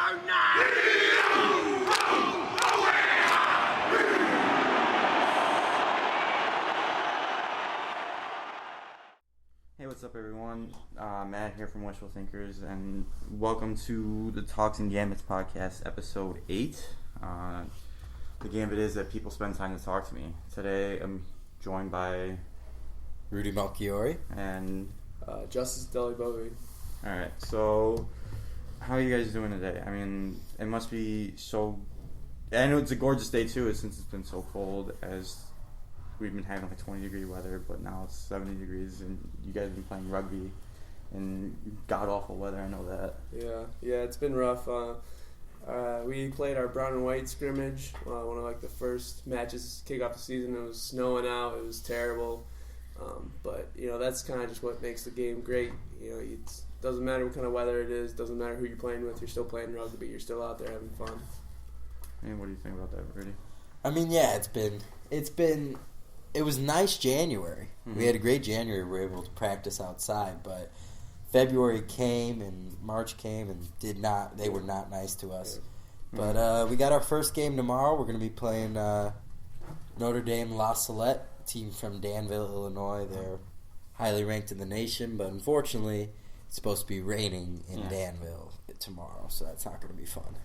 Hey, what's up, everyone? Matt here from Wishful Thinkerz, and welcome to the Talks&Gambits podcast, episode 8. The gambit is that people spend time to talk to me. Today, I'm joined by Rudy, Melchiorre, and Justice Delli, Bovi. Alright, so how are you guys doing today? I mean, it must be so... I know it's a gorgeous day, too, since it's been so cold, as we've been having like 20-degree weather, but now it's 70 degrees, and you guys have been playing rugby in god-awful weather, I know that. Yeah, it's been rough. We played our brown and white scrimmage, one of like the first matches to kick off the season. It was snowing out, it was terrible, but that's kind of just what makes the game great. It doesn't matter what kind of weather it is, doesn't matter who you're playing with, you're still playing rugby, you're still out there having fun. And what do you think about that, Rudy? I mean, yeah, it was nice January. Mm-hmm. We had a great January. We were able to practice outside, but February came and March came and they were not nice to us. Mm-hmm. But we got our first game tomorrow. We're going to be playing Notre Dame La Salette, team from Danville, Illinois. They're highly ranked in the nation, but unfortunately it's supposed to be raining in Danville tomorrow, so that's not going to be fun.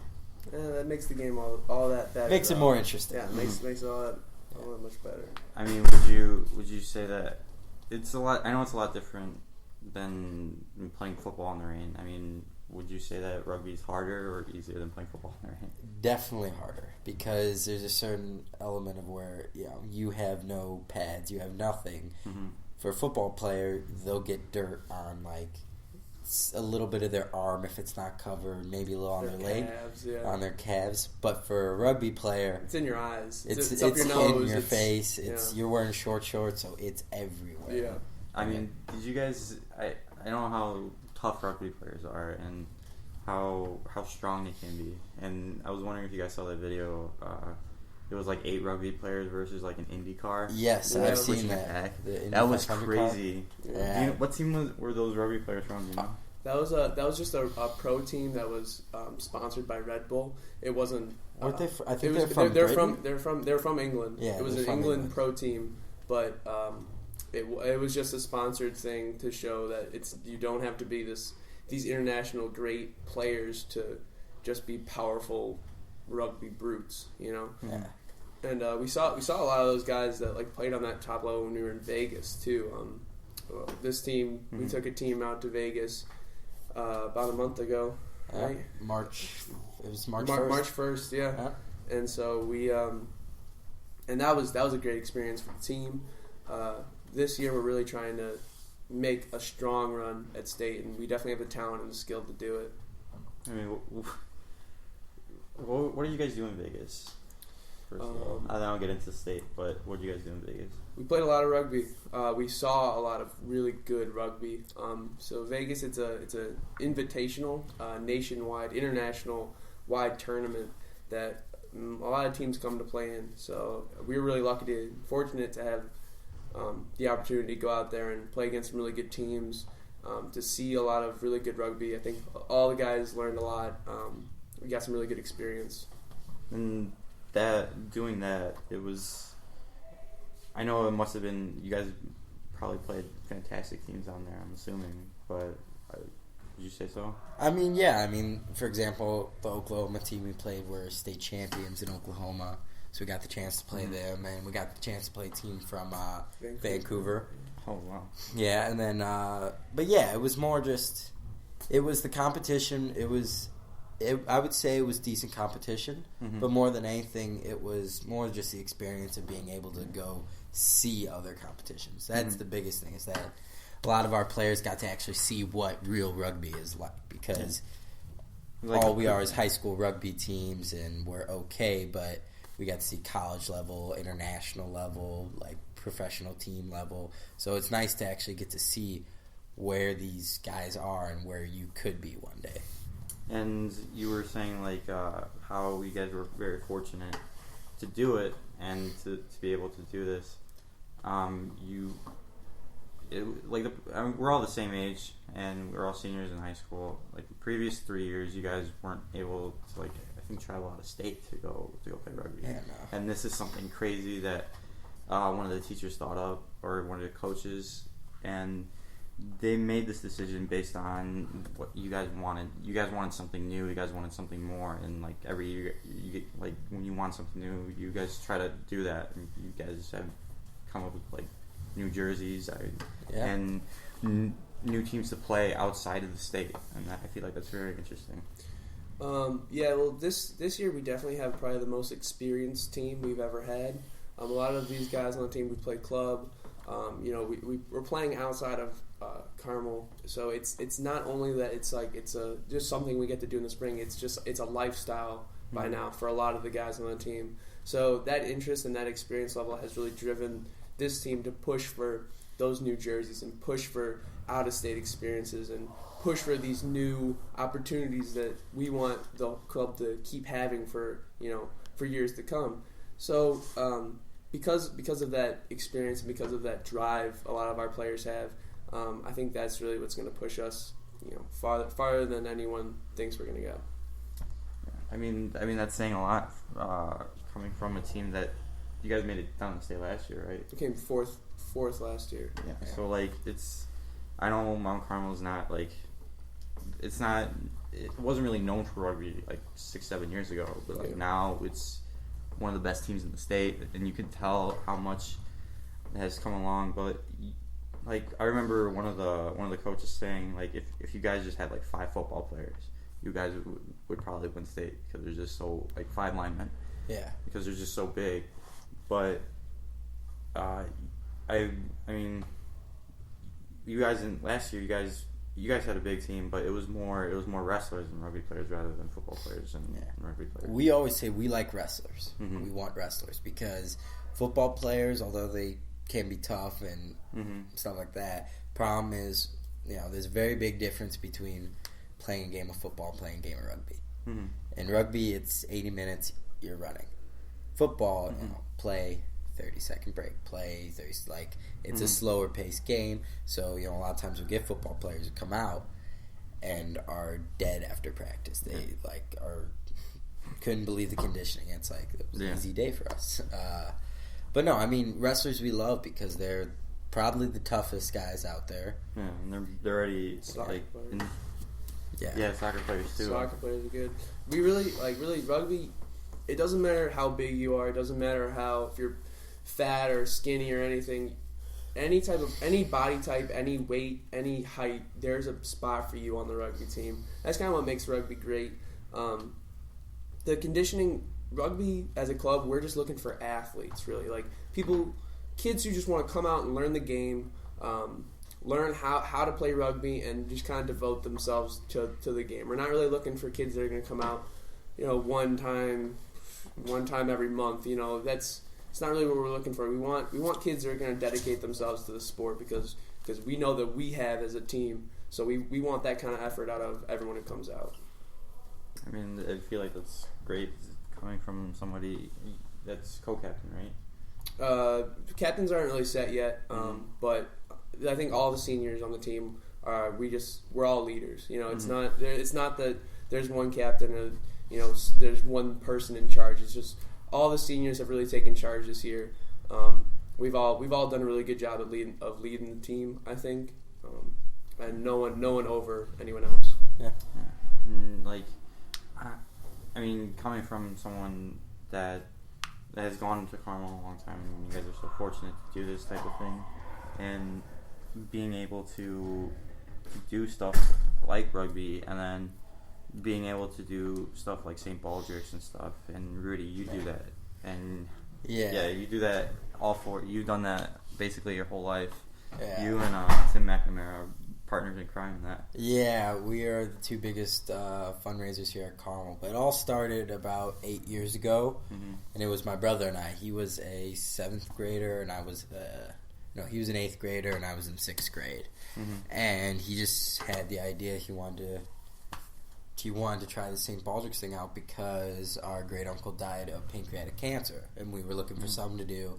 That makes the game all that better. Makes it more interesting. Yeah, makes it all that much better. I mean, would you say that it's a lot? I know it's a lot different than playing football in the rain. I mean, would you say that rugby is harder or easier than playing football in the rain? Definitely harder, because there's a certain element of where you have no pads, you have nothing. Mm-hmm. For a football player, they'll get dirt on a little bit of their arm if it's not covered, maybe a little on their leg, on their calves. But for a rugby player, it's in your eyes. It's up your nose, in your face. You're wearing short shorts, so it's everywhere. Yeah. I mean, did you guys? I don't know how tough rugby players are and how strong they can be. And I was wondering if you guys saw that video. It was like 8 rugby players versus like an Indy car. Yes, I've seen that. That was crazy. Yeah. What team were those rugby players from? You know? That was just a pro team that was sponsored by Red Bull. It wasn't. Weren't they? I think they're from England. Yeah, it was an England pro team, but it was just a sponsored thing to show that you don't have to be these international great players to just be powerful rugby brutes. Yeah. And we saw a lot of those guys that played on that top level when we were in Vegas too. This team, we took a team out to Vegas about a month ago, right? It was March 1st. March 1st, yeah. And so we, and that was a great experience for the team. This year we're really trying to make a strong run at state, and we definitely have the talent and the skill to do it. I mean, what are you guys doing in Vegas? First of all, I don't get into state, but what do you guys do in Vegas? We played a lot of rugby. We saw a lot of really good rugby. So Vegas, it's a invitational, nationwide, international wide tournament that a lot of teams come to play in. So we were really fortunate to have the opportunity to go out there and play against some really good teams, to see a lot of really good rugby. I think all the guys learned a lot. We got some really good experience. And doing that, it was... I know it must have been... You guys probably played fantastic teams down there, I'm assuming, but would you say so? I mean, yeah. I mean, for example, the Oklahoma team we played were state champions in Oklahoma, so we got the chance to play them, and we got the chance to play a team from Vancouver. Oh, wow. Yeah, and then... but yeah, it was more just... It was the competition. I would say it was decent competition, but more than anything, it was more just the experience of being able to go see other competitions. That's the biggest thing, is that a lot of our players got to actually see what real rugby is like, because all we are is high school rugby teams, and we're okay, but we got to see college level, international level, professional team level. So it's nice to actually get to see where these guys are and where you could be one day. And you were saying how you guys were very fortunate to do it and to be able to do this. we're all the same age, and we're all seniors in high school. Like the previous 3 years, you guys weren't able to I think travel out of state to go play rugby. Yeah, no. And this is something crazy that one of the teachers thought of, or one of the coaches, and they made this decision based on what you guys wanted. You guys wanted something new. You guys wanted something more. And every year, you get, when you want something new, you guys try to do that. And you guys have come up with new jerseys and new teams to play outside of the state. And I feel like that's very interesting. Well, this year we definitely have probably the most experienced team we've ever had. A lot of these guys on the team we play club. We're playing outside of Carmel, so it's not only that it's just something we get to do in the spring. It's a lifestyle by now for a lot of the guys on the team. So that interest and that experience level has really driven this team to push for those new jerseys and push for out of state experiences and push for these new opportunities that we want the club to keep having for years to come. So because of that experience and because of that drive a lot of our players have, I think that's really what's going to push us, farther than anyone thinks we're going to go. I mean that's saying a lot, coming from a team that you guys made it down the state last year, right? We came fourth last year. Yeah. So I know Mount Carmel's not it wasn't really known for rugby 6-7 years ago, but now it's one of the best teams in the state, and you can tell how much has come along. But I remember one of the coaches saying if you guys just had 5 football players, you guys would probably win state because they're just so 5 linemen. Yeah. Because they're just so big. But I mean, you guys last year, you guys had a big team, but it was more wrestlers than rugby players rather than football players and rugby players. We always say we like wrestlers. Mm-hmm. We want wrestlers because football players, although they can be tough and stuff like that, problem is, there's a very big difference between playing a game of football and playing a game of rugby. Mm-hmm. In rugby, it's 80 minutes, you're running. Football, play 30-second break, play 30, it's a slower paced game. So a lot of times we get football players who come out and are dead after practice. They couldn't believe the conditioning. It's it was an easy day for us. But no, I mean, wrestlers we love because they're probably the toughest guys out there. Yeah, and they're already soccer players too. Soccer players are good. We really rugby. It doesn't matter how big you are. It doesn't matter if you're fat or skinny or anything. Any body type, any weight, any height, there's a spot for you on the rugby team. That's kind of what makes rugby great. The conditioning, rugby as a club, we're just looking for athletes, really. Kids who just want to come out and learn the game, learn how to play rugby, and just kind of devote themselves to the game. We're not really looking for kids that are going to come out, one time every month. It's not really what we're looking for. We want kids that are going to dedicate themselves to the sport because we know that we have as a team. So we want that kind of effort out of everyone who comes out. I mean, I feel like that's great coming from somebody that's co-captain, right? Captains aren't really set yet, but I think all the seniors on the team we're all leaders. It's not that there's one captain or there's one person in charge. It's just all the seniors have really taken charge this year. We've all done a really good job of leading the team, I think, and no one over anyone else. Yeah. I mean, coming from someone that has gone to Carmel a long time, and you guys are so fortunate to do this type of thing, and being able to do stuff like rugby, and then being able to do stuff like St. Baldrick and stuff, and Rudy, you do that, and you do that you've done that basically your whole life. Yeah. You and Tim McNamara are partners in crime in that. Yeah, we are the 2 biggest fundraisers here at Carmel. But it all started about 8 years ago, and it was my brother and I. He was a 7th grader, and I was he was an 8th grader, and I was in 6th grade. And he just had the idea he wanted to try the St. Baldrick's thing out because our great uncle died of pancreatic cancer, and we were looking for something to do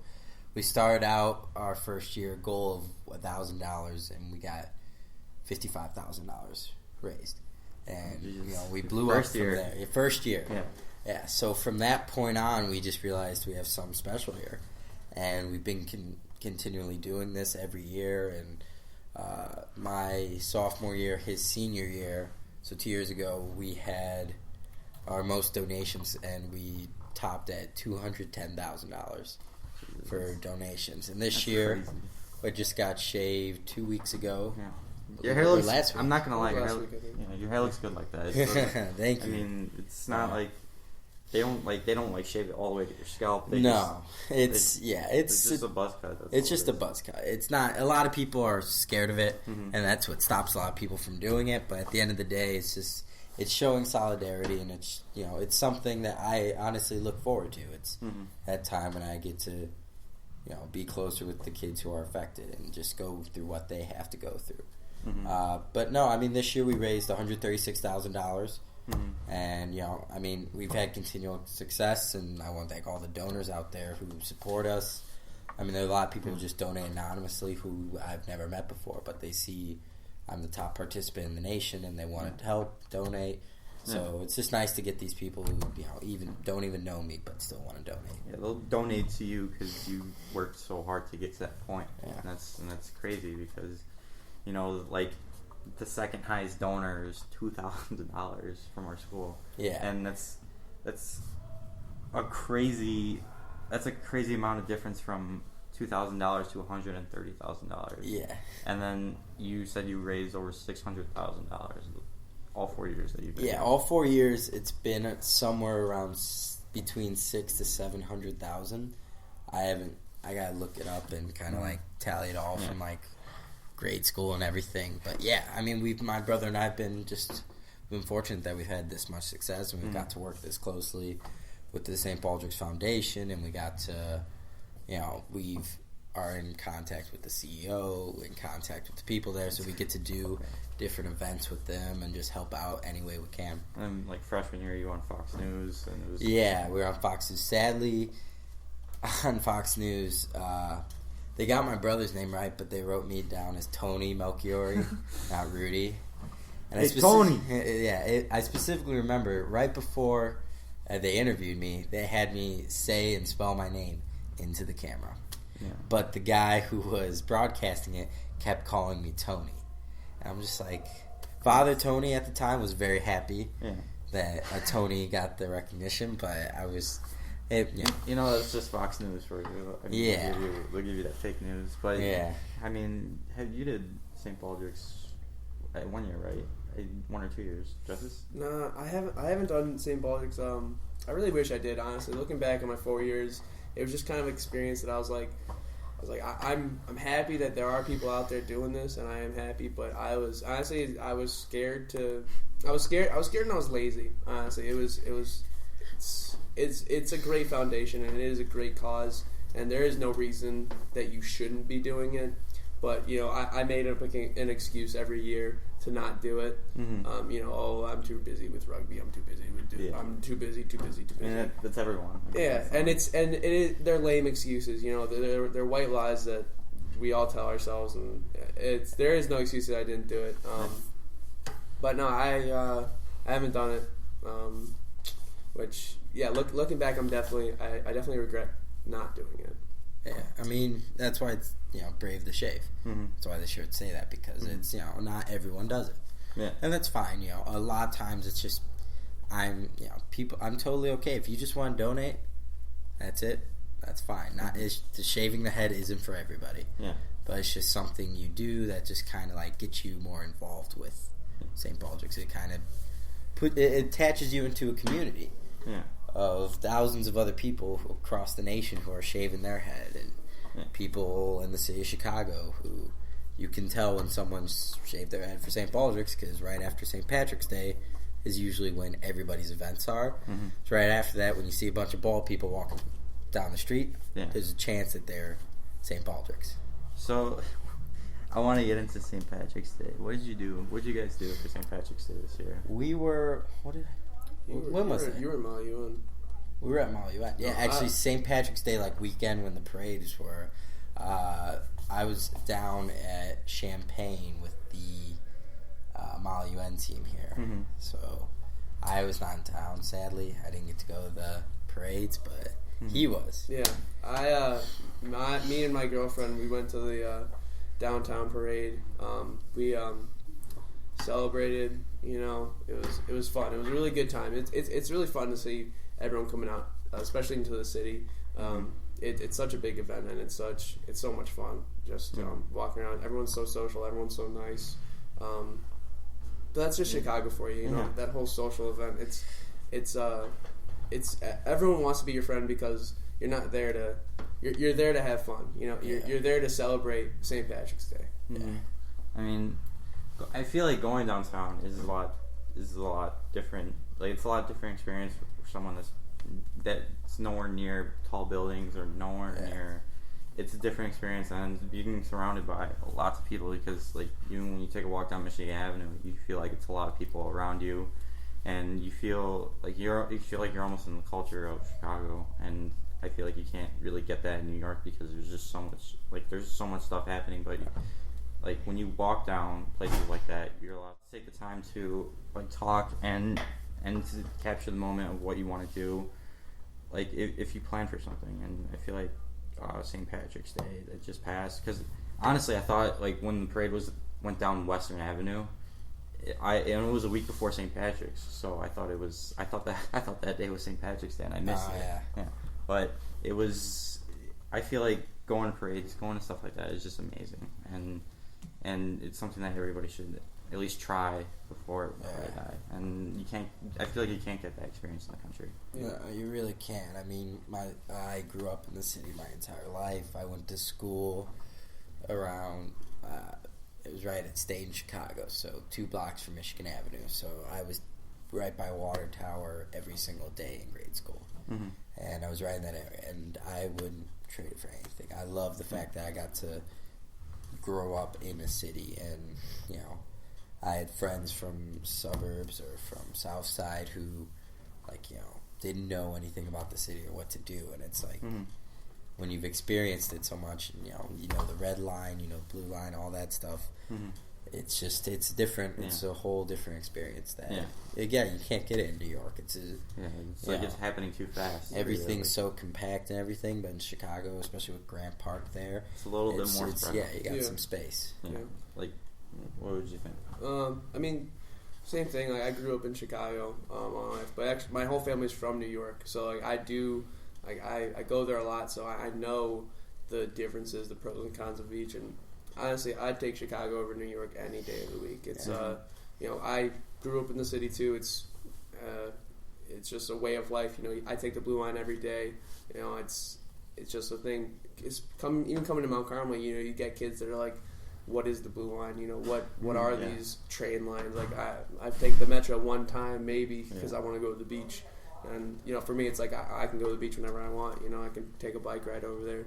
we started out our first year goal of $1,000, and we got $55,000 raised. And we blew up from there. First year. Yeah. So from that point on, we just realized we have something special here, and we've been continually doing this every year. And my sophomore year, his senior year, so 2 years ago, we had our most donations, and we topped at $210,000 for donations. And this year, we just got shaved 2 weeks ago. Yeah. Your hair looks. I'm not gonna lie. Your hair looks good like that. Thank you. I mean, it's not like they don't shave it all the way to your scalp. It's just a buzz cut. It's just a buzz cut. It's not. A lot of people are scared of it, and that's what stops a lot of people from doing it. But at the end of the day, it's showing solidarity, and it's something that I honestly look forward to. It's that time when I get to be closer with the kids who are affected and just go through what they have to go through. But no, I mean, this year we raised $136,000, and I mean, we've had continual success, and I want to thank all the donors out there who support us. I mean, there are a lot of people who just donate anonymously who I've never met before, but they see I'm the top participant in the nation, and they want to help donate. So it's just nice to get these people who even don't even know me but still want to donate. Yeah, they'll donate to you because you worked so hard to get to that point, and that's crazy because like the second highest donor is $2,000 from our school. Yeah, and that's a crazy amount of difference from $2,000 to $130,000. Yeah, and then you said you raised over $600,000 all 4 years that you've been. Yeah, all 4 years it's been somewhere around between $600,000 to $700,000. I gotta look it up and kind of tally it all from grade school and everything. But yeah, I mean, my brother and I have been fortunate that we've had this much success, and we've got to work this closely with the St. Baldrick's Foundation, and we got to, we are in contact with the CEO, in contact with the people there, so we get to do different events with them and just help out any way we can. And freshman year, you were on Fox News, and it was we were on Fox News. Sadly, on Fox News, they got my brother's name right, but they wrote me down as Tony Melchiorre, not Rudy. And Tony. Yeah, I specifically remember right before they interviewed me, they had me say and spell my name into the camera. Yeah. But the guy who was broadcasting it kept calling me Tony. And I'm just Father Tony at the time was very happy that Tony got the recognition, but I was... it's just Fox News for you. I mean, they'll give you that fake news. But, I mean, you did St. Baldrick's at 1 year, right? 1 or 2 years. Justice? No, I haven't done St. Baldrick's. I really wish I did, honestly. Looking back on my 4 years, it was just kind of an experience that I was I'm happy that there are people out there doing this, and I am happy. But I was scared and I was lazy. Honestly, it's a great foundation, and it is a great cause, and there is no reason that you shouldn't be doing it. But I made up an excuse every year to not do it. I'm too busy with rugby. I'm too busy with I'm too busy. And that's everyone. They're lame excuses. They're white lies that we all tell ourselves, and there is no excuse that I didn't do it. But no, I haven't done it. Which looking back, I definitely regret not doing it. Yeah, I mean, that's why it's brave the shave. That's why they should say that, because it's not everyone does it. Yeah, and that's fine. A lot of times it's just I'm totally okay if you just want to donate. That's it. That's fine. The shaving the head isn't for everybody. Yeah, but it's just something you do that just kind of gets you more involved with St. Baldrick's. It kind of it attaches you into a community. Yeah. Of thousands of other people across the nation who are shaving their head, and people in the city of Chicago who you can tell when someone's shaved their head for St. Baldrick's, because right after St. Patrick's Day is usually when everybody's events are. So right after that, when you see a bunch of bald people walking down the street, there's a chance that they're St. Baldrick's. So I want to get into St. Patrick's Day. What did you do? What did you guys do for St. Patrick's Day this year? We were... When was it? You were Malyuan. We were at Melchiorre. Yeah, actually, St. Patrick's Day weekend when the parades were. I was down at Champaign with the Melchiorre team here, so I was not in town. Sadly, I didn't get to go to the parades, but he was. Yeah, me and my girlfriend, we went to the downtown parade. We celebrated. It was fun. It was a really good time. It's really fun to see everyone coming out, especially into the city. It's such a big event, and it's so much fun just walking around. Everyone's so social. Everyone's so nice. But that's just Chicago for you. That whole social event. It's everyone wants to be your friend because you're not there to. You're there to have fun. You're there to celebrate St. Patrick's Day. Mm-hmm. I mean, I feel like going downtown is a lot different. It's a lot different experience for someone that's nowhere near tall buildings or nowhere near. It's a different experience, and being surrounded by lots of people, because even when you take a walk down Michigan Avenue, you feel like it's a lot of people around you, and you feel like you're almost in the culture of Chicago. And I feel like you can't really get that in New York because there's just so much stuff happening. But when you walk down places like that, you're allowed to take the time to talk and to capture the moment of what you want to do. If you plan for something, and I feel like St. Patrick's Day that just passed, because honestly I thought when the parade went down Western Avenue, it was a week before St. Patrick's, so I thought that day was St. Patrick's Day, and I missed it. Yeah. But it was. I feel like going to parades, going to stuff like that is just amazing, and it's something that everybody should at least try before they die. And you can't. I feel like you can't get that experience in the country. No, you really can't. I mean, I grew up in the city my entire life. I went to school around. It was right at State in Chicago, so 2 blocks from Michigan Avenue. So I was right by Water Tower every single day in grade school, and I was right in that area. And I wouldn't trade it for anything. I love the fact that I got to grow up in a city, and I had friends from suburbs or from South Side who, didn't know anything about the city or what to do. And it's when you've experienced it so much, and you know the red line, blue line, all that stuff. It's different. Yeah. It's a whole different experience. That again, you can't get it in New York. It's it's happening too fast. Everything's so compact and everything, but in Chicago, especially with Grant Park there, it's a little bit more spread. Yeah, you got some space. Yeah. What would you think? I mean, same thing. I grew up in Chicago all my life, but actually, my whole family's from New York. So I go there a lot, so I know the differences, the pros and cons of each. And honestly, I'd take Chicago over New York any day of the week. It's I grew up in the city too. It's just a way of life. I take the Blue Line every day. It's just a thing. Even coming to Mount Carmel, you get kids that are like, what is the Blue Line? What are these train lines? I take the Metro one time maybe because I want to go to the beach. And for me, it's I can go to the beach whenever I want. I can take a bike ride over there.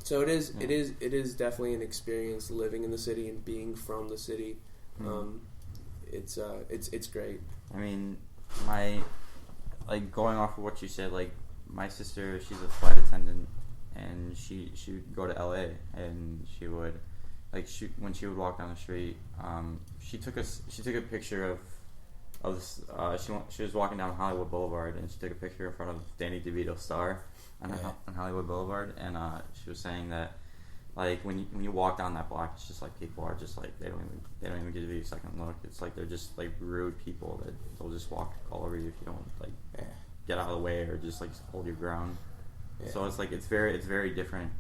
So it is definitely an experience living in the city and being from the city. It's great. I mean, going off of what you said, my sister, she's a flight attendant, and she would go to LA, and she would when she would walk down the street, she took a picture of this, she was walking down Hollywood Boulevard, and she took a picture in front of Danny DeVito's star on Hollywood Boulevard, and she was saying that when you walk down that block, it's just people are just they don't even give you a second look. It's they're just rude people that they'll just walk all over you if you don't get out of the way or just hold your ground. So it's very different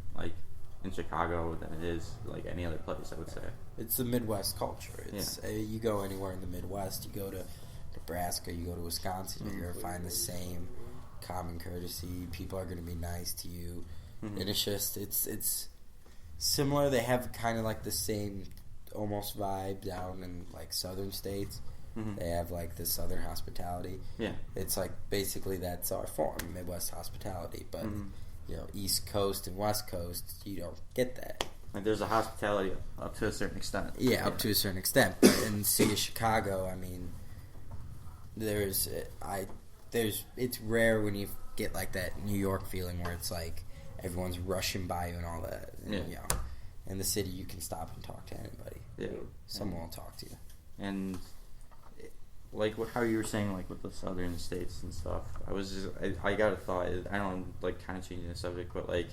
in Chicago than it is any other place, I would say. It's the Midwest culture. It's you go anywhere in the Midwest, you go to Nebraska, you go to Wisconsin, you're going to find the same common courtesy. People are going to be nice to you. And it's just it's similar. They have kind of the same almost vibe down in southern states. They have the southern hospitality. Yeah, it's basically that's our form, Midwest hospitality. But East Coast and West Coast, you don't get that. There's a hospitality up to a certain extent. Yeah, up to a certain extent. But in the city of Chicago, I mean, it's rare when you get like that New York feeling where it's like everyone's rushing by you and all that. And, you know, in the city, you can stop and talk to anybody. Yeah. Someone will talk to you. And like how you were saying, like with the southern states and stuff, I got a thought. I don't know, like kind of changing the subject, but like,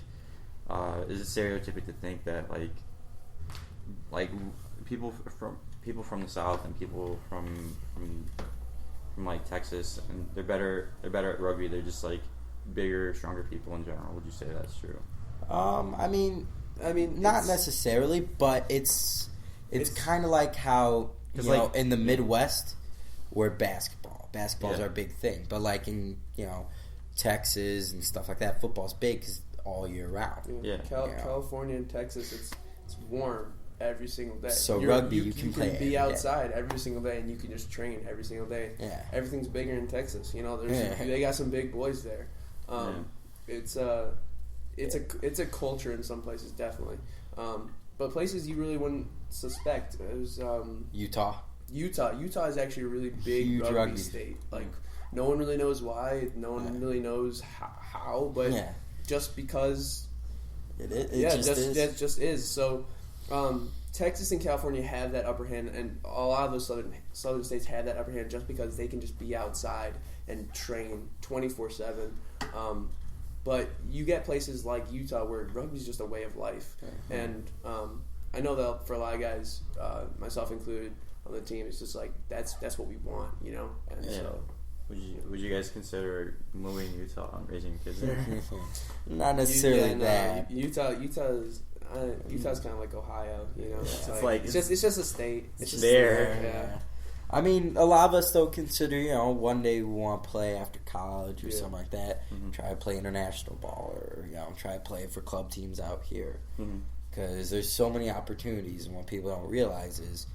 is it stereotypic to think that like people from the South and people from like Texas, and they're better at rugby. They're just like bigger, stronger people in general. Would you say that's true? I mean, not necessarily, but it's kind of like how in the Midwest, where basketball's our big thing, but like in Texas and stuff like that, football's big because all year round. Yeah, California and Texas, it's warm every single day. So rugby, you can play. Be outside every single day, and you can just train every single day. Yeah, everything's bigger in Texas. They got some big boys there. It's a culture in some places, definitely. But places you really wouldn't suspect is Utah. Utah is actually a really big Huge rugby state. Like no one really knows why. No one really knows how. But just because it just is. So Texas and California have that upper hand, and a lot of those southern states have that upper hand just because they can just be outside and train 24/7. But you get places like Utah where rugby is just a way of life, and I know that for a lot of guys, myself included, on the team, it's just like that's what we want, And so, would you guys consider moving to Utah and raising kids there? Not necessarily that. Utah's kind of like Ohio, It's just a state. It's just there. Yeah. I mean, a lot of us don't consider, one day we want to play after college or something like that. Mm-hmm. Try to play international ball or, try to play for club teams out here. Because there's so many opportunities, and what people don't realize is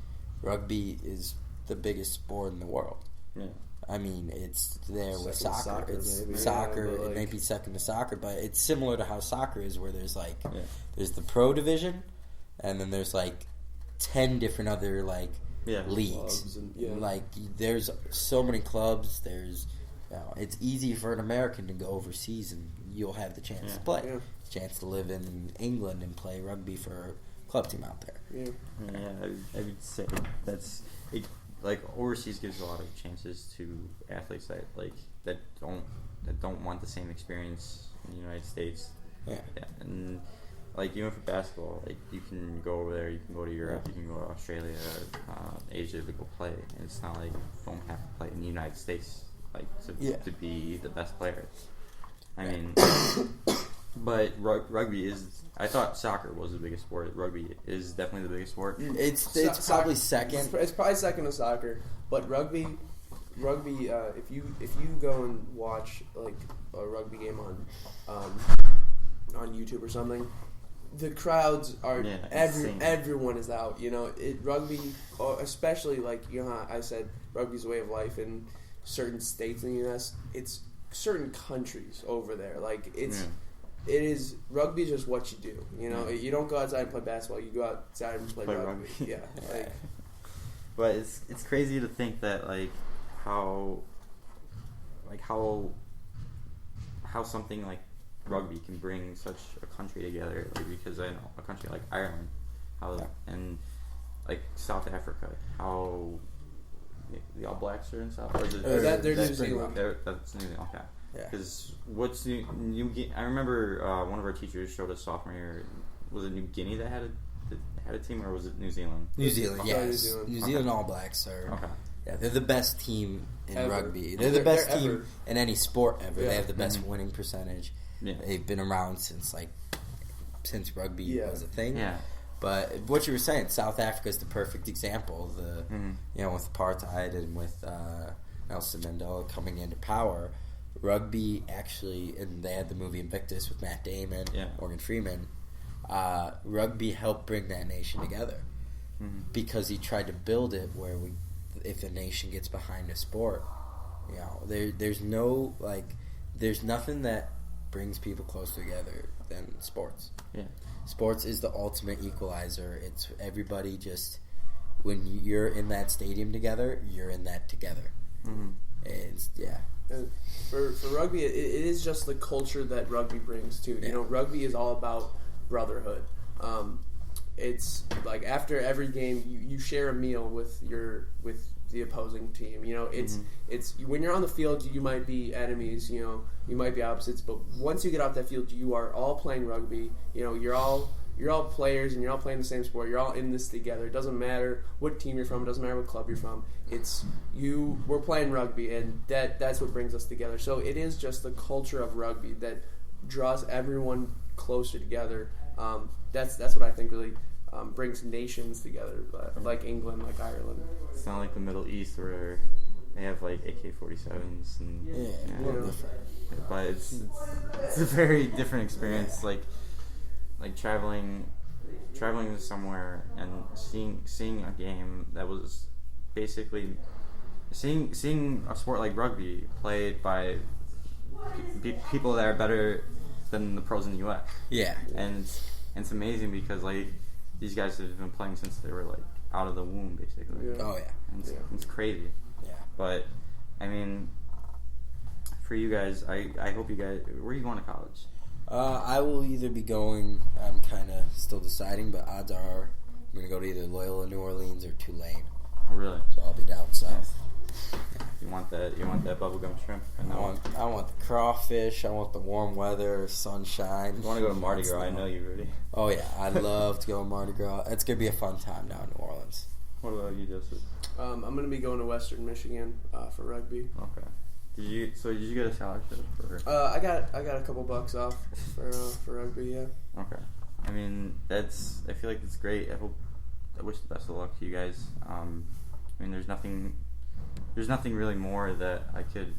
rugby is the biggest sport in the world. Yeah. I mean, it's there with soccer. It may be second to soccer, but it's similar to how soccer is, where there's there's the pro division, and then there's 10 different other leagues. There's so many clubs. There's it's easy for an American to go overseas, and you'll have the chance to play, chance to live in England and play rugby for a club team out there. I would say that's it. Overseas gives a lot of chances to athletes that don't want the same experience in the United States. And even for basketball, you can go over there, you can go to Europe, you can go to Australia, Asia to go play. And it's not like you don't have to play in the United States to be the best player. I mean, but rugby is. I thought soccer was the biggest sport. Rugby is definitely the biggest sport. It's probably second. It's probably second to soccer, but rugby. If you go and watch a rugby game on YouTube or something, the crowds are everyone is out. Rugby, especially how I said rugby's a way of life in certain states in the U.S. It's certain countries over there. It is rugby is just what you do. You don't go outside and play basketball. You go outside and play rugby. But it's crazy to think that how something like rugby can bring such a country together. Because I know a country like Ireland, and South Africa, how the All Blacks are in South. They're New Zealand. That's New Zealand. Okay. Because what's New I remember one of our teachers showed us sophomore year. Was it New Guinea that had a team, or was it New Zealand? New Zealand, yes. New Zealand All Blacks are. Okay. Yeah, they're the best team in rugby. They're the best team in any sport ever. They have the best winning percentage. Yeah. They've been around since rugby was a thing. Yeah. But what you were saying, South Africa is the perfect example. With apartheid and with Nelson Mandela coming into power. Rugby actually, and they had the movie Invictus with Matt Damon, Morgan Freeman. Rugby helped bring that nation together because he tried to build it where if a nation gets behind a sport, there's nothing that brings people closer together than sports. Yeah, sports is the ultimate equalizer. It's everybody just when you're in that stadium together, you're in that together. And yeah. And for rugby, it is just the culture that rugby brings too. You know, rugby is all about brotherhood. It's like after every game, you share a meal with the opposing team. You know, it's when you're on the field, you might be enemies. You know, you might be opposites. But once you get off that field, you are all playing rugby. You know, you're all players and you're all playing the same sport. You're all in this together. It doesn't matter what team you're from. It doesn't matter what club you're from. We're playing rugby, and that's what brings us together. So it is just the culture of rugby that draws everyone closer together. That's what I think really brings nations together, like England, like Ireland. It's not like the Middle East where they have like AK-47s and A little different. But it's a very different experience. Like traveling to somewhere and seeing a game that was basically seeing a sport like rugby played by people that are better than the pros in the U.S. Yeah, and it's amazing because like these guys have been playing since they were like out of the womb, basically. Yeah. Oh yeah, and it's crazy. Yeah, but I mean, for you guys, I hope you guys. Where are you going to college? I will either be going. I'm kind of still deciding, but odds are I'm going to go to either Loyola New Orleans or Tulane. Oh, really? So I'll be down south. Yeah. You want that bubblegum shrimp? I want the crawfish. I want the warm weather, sunshine. You want to go to Mardi Gras? I know you, Rudy. Oh yeah, I'd love to go to Mardi Gras. It's gonna be a fun time down in New Orleans. What about you, Joseph? I'm going to be going to Western Michigan for rugby. Okay. Did you get a scholarship? I got a couple bucks off for rugby. Yeah. Okay. I mean, I feel like it's great. I wish the best of luck to you guys. I mean, there's nothing really more that I could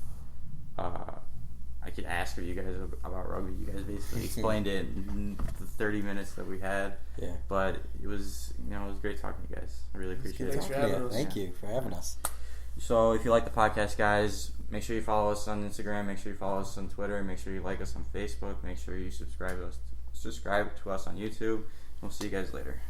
ask of you guys about rugby. You guys basically explained it in the 30 minutes that we had. Yeah. But it was great talking to you guys. I really appreciate it. Thanks for having us. Thank you for having us. So if you like the podcast, guys, make sure you follow us on Instagram. Make sure you follow us on Twitter. Make sure you like us on Facebook. Make sure you subscribe to us on YouTube. We'll see you guys later.